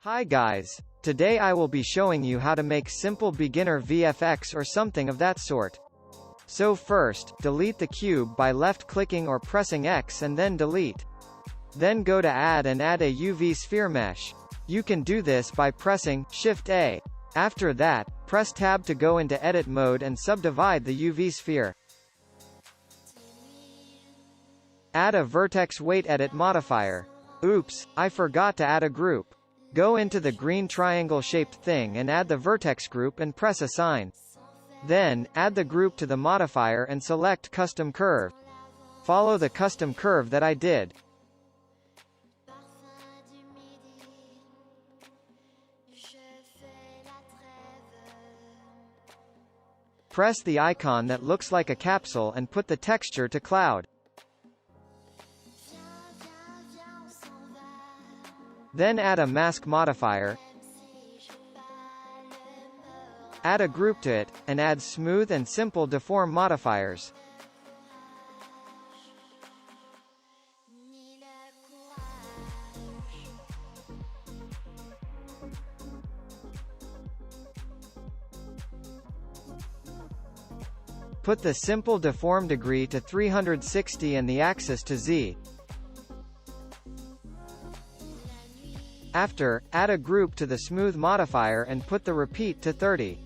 Hi guys. Today I will be showing you how to make simple beginner VFX or something of that sort. So first, delete the cube by left-clicking or pressing X and then delete. Then go to Add and add a UV sphere mesh. You can do this by pressing Shift-A. After that, press Tab to go into edit mode and subdivide the UV sphere. Add a vertex weight edit modifier. Oops, I forgot to add a group. Go into the green triangle-shaped thing and add the vertex group and press Assign. Then, add the group to the modifier and select Custom Curve. Follow the custom curve that I did. Press the icon that looks like a capsule and put the texture to cloud. Then add a mask modifier, add a group to it, and add smooth and simple deform modifiers. Put the simple deform degree to 360 and the axis to Z. After, add a group to the smooth modifier and put the repeat to 30.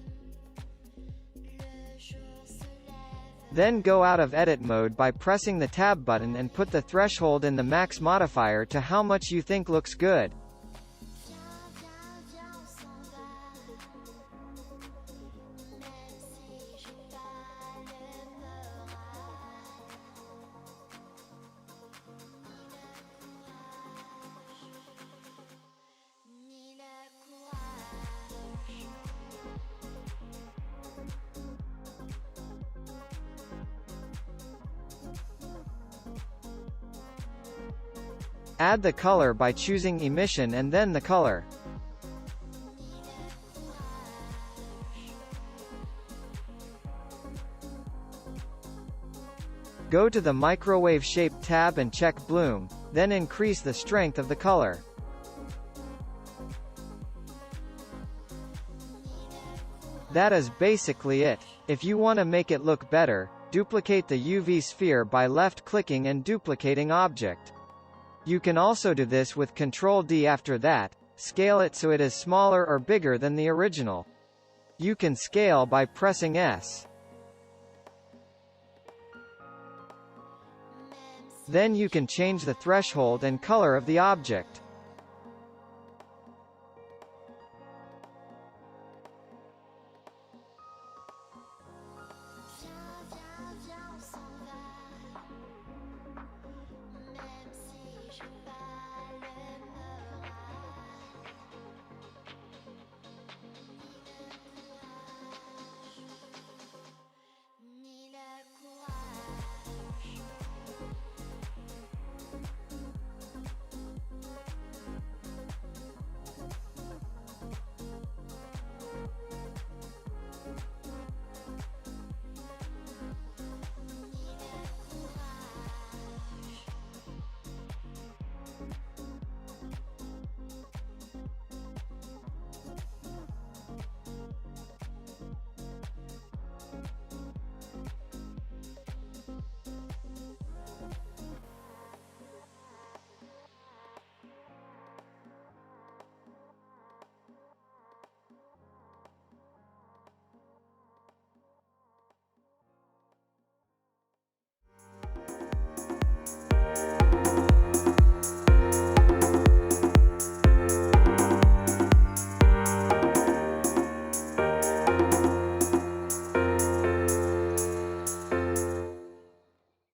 Then go out of edit mode by pressing the tab button and put the threshold in the max modifier to how much you think looks good. Add the color by choosing emission and then the color. Go to the microwave shape tab and check bloom, then increase the strength of the color. That is basically it. If you want to make it look better, duplicate the UV sphere by left-clicking and duplicating object. You can also do this with Ctrl-D after that, scale it so it is smaller or bigger than the original. You can scale by pressing S. Then you can change the threshold and color of the object.